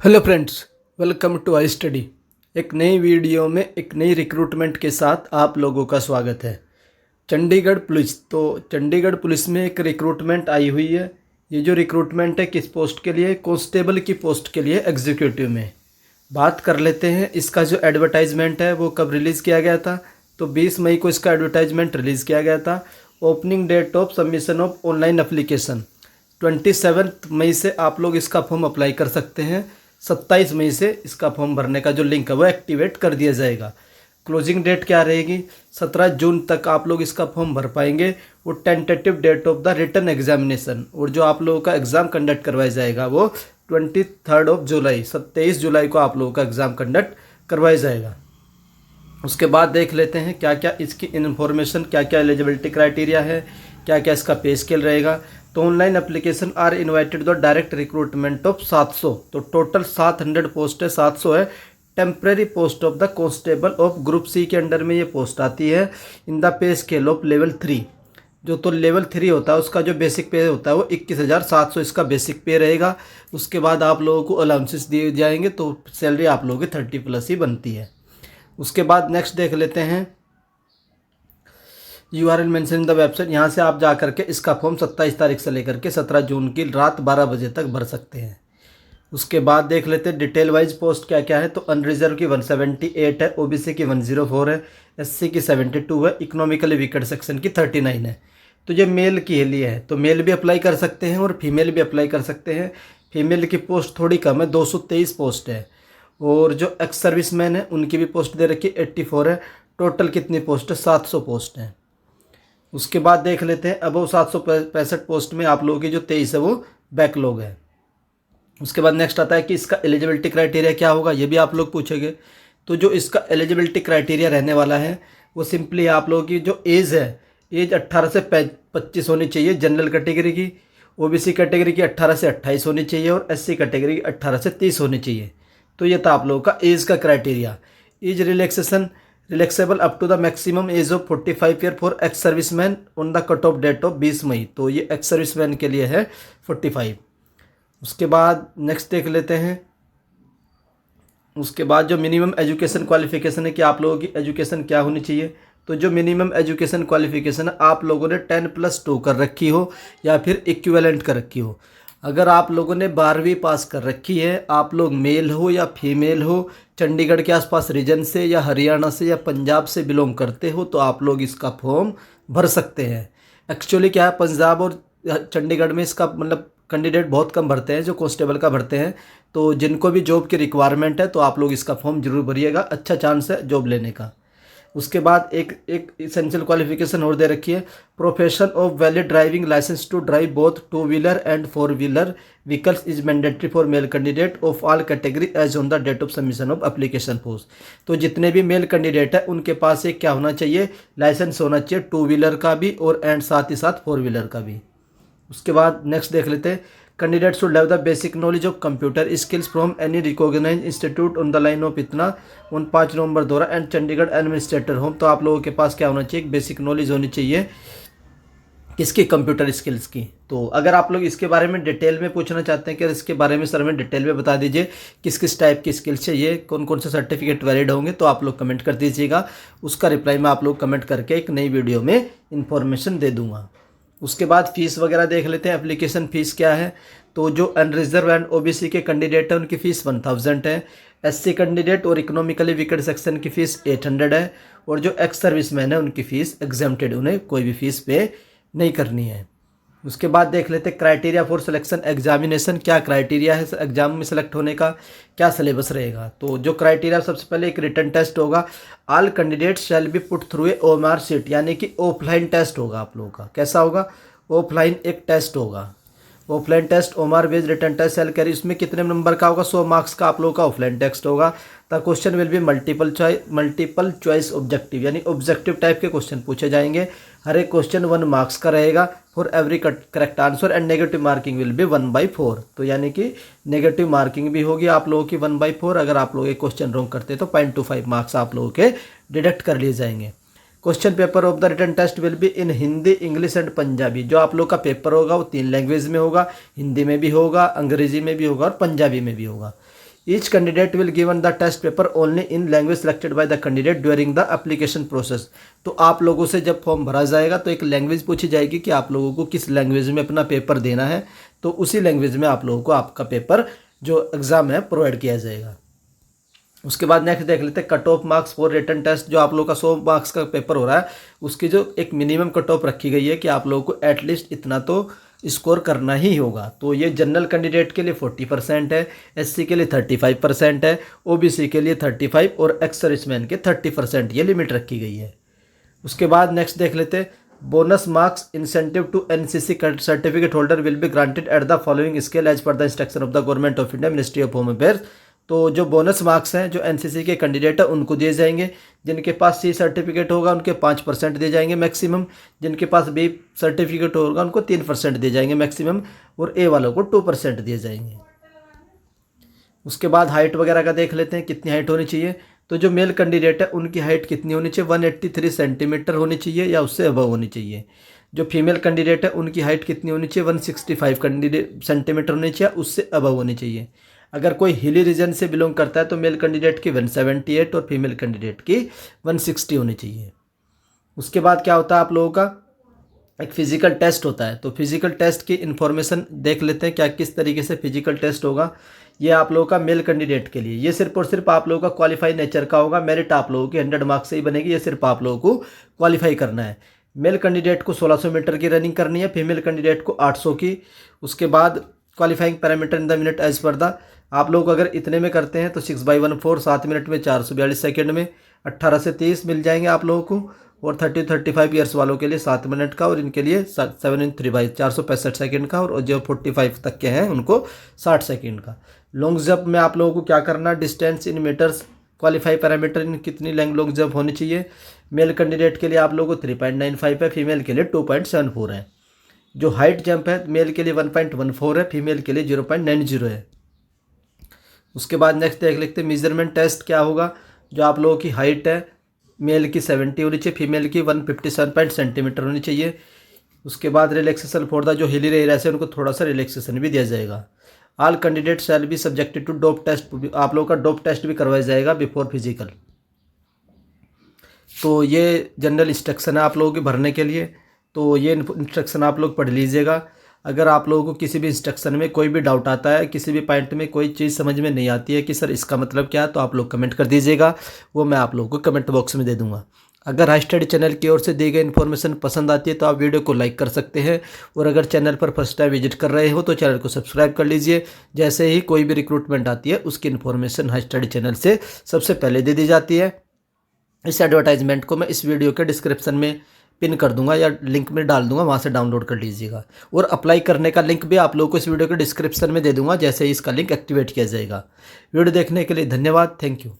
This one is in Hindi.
Hello friends, welcome to I study. एक नई वीडियो में एक नई रिक्रूटमेंट के साथ आप लोगों का स्वागत है। चंडीगढ़ पुलिस में एक रिक्रूटमेंट आई हुई है। ये जो रिक्रूटमेंट है किस पोस्ट के लिए? कांस्टेबल की पोस्ट के लिए एग्जीक्यूटिव में। बात कर लेते हैं इसका जो एडवर्टाइजमेंट है वो कब रिलीज़ किया गया था। तो 20 मई को इसका एडवर्टाइजमेंट रिलीज़ किया गया था। Opening date of submission of online application 27 मई से आप लोग इसका फॉर्म अप्लाई कर सकते हैं। 27 मई से इसका फॉर्म भरने का जो लिंक है वो एक्टिवेट कर दिया जाएगा। क्लोजिंग डेट क्या रहेगी? 17 जून तक आप लोग इसका फॉर्म भर पाएंगे। वो tentative date of the written examination और जो आप लोगों का एग्ज़ाम कंडक्ट करवाया जाएगा वो 23 जुलाई 27 जुलाई को आप लोगों का एग्ज़ाम कंडक्ट करवाया जाएगा। उसके बाद देख लेते हैं क्या क्या इसकी इन्फॉर्मेशन, क्या क्या एलिजिबिलिटी क्राइटेरिया है, क्या क्या इसका पे स्केल रहेगा। तो online application are invited the direct recruitment of 700। तो टोटल 700 पोस्ट है, 700 है। Temporary post of the constable of group C के अंडर में ये पोस्ट आती है। In the pay scale of level 3। जो तो लेवल 3 होता है उसका जो बेसिक पे होता है वो 21,700 इसका बेसिक पे रहेगा। उसके बाद आप लोगों को अलाउंसेस दिए जाएंगे तो सैलरी आप लोगों की 30+ ही बनती है। उसके बाद नेक्स्ट देख लेते हैं URL mention in the website. यहाँ से आप जा करके इसका फॉर्म 27 तारीख से लेकर के 17 जून की रात 12 बजे तक भर सकते हैं। उसके बाद देख लेते हैं डिटेल वाइज पोस्ट क्या क्या है। तो अनरिजर्व की 178 है, OBC की 104 है, SC की 72 है, इकोनॉमिकली वीकर सेक्शन की 39 है। तो ये मेल के लिए है, तो मेल भी अप्लाई कर सकते हैं और फीमेल भी अप्लाई कर सकते हैं। फीमेल की पोस्ट थोड़ी कम है, 223 पोस्ट है। और जो एक्स सर्विसमैन है उनकी भी पोस्ट दे रखी 84 है। टोटल कितनी पोस्ट है? 700 पोस्ट है। उसके बाद देख लेते हैं अबव 765 पोस्ट में आप लोगों की जो 23 है वो बैकलॉग है। उसके बाद नेक्स्ट आता है कि इसका एलिजिबिलिटी क्राइटेरिया क्या होगा, ये भी आप लोग पूछेंगे। तो जो इसका एलिजिबिलिटी क्राइटेरिया रहने वाला है वो सिंपली आप लोगों की जो एज है, एज 18 से 25 होनी चाहिए जनरल कैटेगरी की। OBC कैटेगरी की 18 से 28 होनी चाहिए और SC कैटेगरी की 18 से 30 होनी चाहिए। तो ये था आप लोगों का एज का criteria. Age relaxable up to the maximum age of 45 year for ex serviceman on the cut off date of 20 May. तो ये एक्स सर्विसमैन के लिए है 45। उसके बाद नेक्स्ट देख लेते हैं। उसके बाद जो मिनिमम एजुकेशन क्वालिफिकेशन है कि आप लोगों की एजुकेशन क्या होनी चाहिए। तो जो मिनिमम एजुकेशन क्वालिफिकेशन है आप लोगों ने 10+2 कर रखी हो या फिर इक्विवेलेंट कर रखी हो। अगर आप लोगों ने 12वीं पास कर रखी है, आप लोग मेल हो या फीमेल हो, चंडीगढ़ के आसपास रीजन से या हरियाणा से या पंजाब से बिलोंग करते हो तो आप लोग इसका फॉर्म भर सकते हैं। एक्चुअली क्या है, पंजाब और चंडीगढ़ में इसका मतलब कैंडिडेट बहुत कम भरते हैं जो कांस्टेबल का भरते हैं। तो जिनको भी जॉब की रिक्वायरमेंट है तो आप लोग इसका फॉर्म जरूर भरिएगा, अच्छा चांस है जॉब लेने का। उसके बाद एक इसेंशियल क्वालिफिकेशन और दे रखी है। Profession of valid driving licence to drive both two wheeler and four wheeler vehicles is mandatory for male candidate of all category age on the date of submission of application post. तो जितने भी मेल कैंडिडेट है उनके पास एक क्या होना चाहिए, लाइसेंस होना चाहिए 2-व्हीलर का भी और एंड साथ ही साथ 4-व्हीलर का भी। उसके बाद नेक्स्ट देख लेते हैं। Candidate should have the basic knowledge of computer skills from any recognised institute on the line of इतना ऑन 5 नवंबर द्वारा एंड चंडीगढ़ एडमिनिस्ट्रेटर होम। तो आप लोगों के पास क्या होना चाहिए, बेसिक नॉलेज होनी चाहिए किसकी, कंप्यूटर स्किल्स की। तो अगर आप लोग इसके बारे में डिटेल में पूछना चाहते हैं कि इसके बारे में सर में डिटेल में बता दीजिए किस किस टाइप की स्किल्स चाहिए, कौन कौन से सर्टिफिकेट वैलिड होंगे, तो आप लोग कमेंट कर दीजिएगा। उसका रिप्लाई मैं आप लोग कमेंट करके एक नई वीडियो में इन्फॉर्मेशन दे दूंगा। उसके बाद फीस वगैरह देख लेते हैं। एप्लीकेशन फ़ीस क्या है। तो जो अनरिजर्व एंड OBC के कैंडिडेट हैं उनकी फ़ीस 1000 है। SC कैंडिडेट और इकोनॉमिकली वीकर सेक्शन की फ़ीस 800 है। और जो एक्स सर्विसमैन है उनकी फ़ीस एग्जेम्प्टेड, उन्हें कोई भी फ़ीस पे नहीं करनी है। उसके बाद देख लेते हैं क्राइटेरिया फॉर सिलेक्शन एग्जामिनेशन। क्या क्राइटेरिया है एग्जाम में सेलेक्ट होने का, क्या सिलेबस रहेगा। तो जो क्राइटेरिया सबसे पहले एक रिटन टेस्ट होगा। All candidates shall be put through a OMR sheet, यानी कि ऑफलाइन टेस्ट होगा आप लोगों का। कैसा होगा, ऑफलाइन एक टेस्ट होगा। Offline test OMR based written test shall carry, उसमें कितने नंबर का होगा, 100 मार्क्स का आप लोगों का ऑफलाइन टेस्ट होगा। The question will be multiple choice objective, यानी ऑब्जेक्टिव टाइप के क्वेश्चन पूछे जाएंगे। हर एक क्वेश्चन 1 मार्क्स का रहेगा for every correct answer and negative marking will be 1/4। तो यानी कि नेगेटिव मार्किंग भी होगी आप लोगों की 1/4। अगर आप लोग एक क्वेश्चन रॉन्ग करते हैं तो 0.25 मार्क्स आप लोगों के डिडक्ट कर लिए जाएंगे। Question paper of the written test will be in Hindi, English and Punjabi. जो आप लोग का पेपर होगा वो 3 लैंग्वेज में होगा, हिंदी में भी होगा, अंग्रेजी में भी होगा और पंजाबी में भी होगा। Each candidate will given the test paper only in language selected by the candidate during the application process. तो आप लोगों से जब फॉर्म भरा जाएगा तो एक लैंग्वेज पूछी जाएगी कि आप लोगों को किस लैंग्वेज में अपना पेपर देना है, तो उसी लैंग्वेज में आप लोगों को आपका पेपर जो एग्ज़ाम है प्रोवाइड किया जाएगा। उसके बाद नेक्स्ट देख लेते हैं cut off marks for written test. जो आप लोगों का 100 मार्क्स का पेपर हो रहा है उसकी जो एक मिनिमम कट ऑफ रखी गई है कि आप लोगों को एटलीस्ट इतना तो स्कोर करना ही होगा। तो ये जनरल कैंडिडेट के लिए 40% है, एससी के लिए 35% है, ओबीसी के लिए 35 और एक्स सर्विसमैन के 30% ये लिमिट रखी गई है। उसके बाद नेक्स्ट देख लेते हैं bonus marks incentive to NCC certificate holder will be granted at the following scale as per the instruction of the government of India ministry of home affairs. तो जो बोनस मार्क्स हैं जो एनसीसी के कैंडिडेट है उनको दिए जाएंगे। जिनके पास सी सर्टिफिकेट होगा उनके 5% दिए जाएंगे मैक्सिमम। जिनके पास बी सर्टिफिकेट होगा उनको 3% दिए जाएंगे मैक्सिमम, और ए वालों को 2% दिए जाएंगे। उसके बाद हाइट वगैरह का देख लेते हैं कितनी हाइट होनी चाहिए। तो जो मेल कैंडिडेट है उनकी हाइट कितनी होनी चाहिए, 183 सेंटीमीटर होनी चाहिए या उससे अबव होनी चाहिए। जो फीमेल कैंडिडेट है उनकी हाइट कितनी होनी चाहिए, 165 सेंटीमीटर होनी चाहिए, उससे अबव होनी चाहिए। अगर कोई हिली रीजन से बिलोंग करता है तो मेल कैंडिडेट की 178 और फीमेल कैंडिडेट की 160 होनी चाहिए। उसके बाद क्या होता है आप लोगों का एक फिजिकल टेस्ट होता है। तो फिजिकल टेस्ट की इन्फॉर्मेशन देख लेते हैं क्या किस तरीके से फिजिकल टेस्ट होगा। ये आप लोगों का मेल कैंडिडेट के लिए ये सिर्फ और सिर्फ आप लोगों का क्वालिफाई नेचर का होगा। मेरिट आप लोगों की 100 मार्क्स से ही बनेगी। ये सिर्फ आप लोगों को क्वालिफाई करना है। मेल कैंडिडेट को 1600 मीटर की रनिंग करनी है, फीमेल कैंडिडेट को 800 की। उसके बाद qualifying parameter in the minute as per the, आप लोग अगर इतने में करते हैं तो 6/14 7 मिनट में 442 सेकेंड में 18 से 30 मिल जाएंगे आप लोगों को। और 30-35 ईयर्स वालों के लिए 7 मिनट का, और इनके लिए 7 × 3 465 सेकेंड का, और जो 45 तक के हैं उनको 60 सेकेंड का। लॉन्ग जंप में आप लोगों को क्या करना, distance in metres, qualify parameter in कितनी लॉन्ग जंप होनी चाहिए। मेल कैंडिडेट के लिए आप लोगों को 3.95 है, फीमेल के लिए 2.74 है। जो हाइट जंप है मेल के लिए 1.14 है, फीमेल के लिए 0.90 है। उसके बाद नेक्स्ट देख लेते हैं मेजरमेंट टेस्ट क्या होगा। जो आप लोगों की हाइट है मेल की 70 होनी चाहिए, फीमेल की 157 सेंटीमीटर होनी चाहिए। उसके बाद रिलैक्सेशन फॉर द, जो हिली एरिया से उनको थोड़ा सा रिलैक्सेशन भी दिया जाएगा। All candidate shall be subjected to dope test, आप लोगों का डोप टेस्ट भी करवाया जाएगा बिफोर फिजिकल। तो ये जनरल इंस्ट्रक्शन है आप लोगों के भरने के लिए। तो ये इंस्ट्रक्शन आप लोग पढ़ लीजिएगा। अगर आप लोगों को किसी भी इंस्ट्रक्शन में कोई भी डाउट आता है, किसी भी पॉइंट में कोई चीज़ समझ में नहीं आती है कि सर इसका मतलब क्या है, तो आप लोग कमेंट कर दीजिएगा, वो मैं आप लोगों को कमेंट बॉक्स में दे दूंगा। अगर हाई स्टडी चैनल की ओर से दी गई इन्फॉर्मेशन पसंद आती है तो आप वीडियो को लाइक कर सकते हैं, और अगर चैनल पर फर्स्ट टाइम विजिट कर रहे हो तो चैनल को सब्सक्राइब कर लीजिए। जैसे ही कोई भी रिक्रूटमेंट आती है उसकी इन्फॉर्मेशन हाई स्टडी चैनल से सबसे पहले दे दी जाती है। इस एडवर्टाइजमेंट को मैं इस वीडियो के डिस्क्रिप्शन में पिन कर दूंगा या लिंक में डाल दूंगा, वहां से डाउनलोड कर लीजिएगा। और अप्लाई करने का लिंक भी आप लोगों को इस वीडियो के डिस्क्रिप्शन में दे दूंगा जैसे ही इसका लिंक एक्टिवेट किया जाएगा। वीडियो देखने के लिए धन्यवाद, थैंक यू।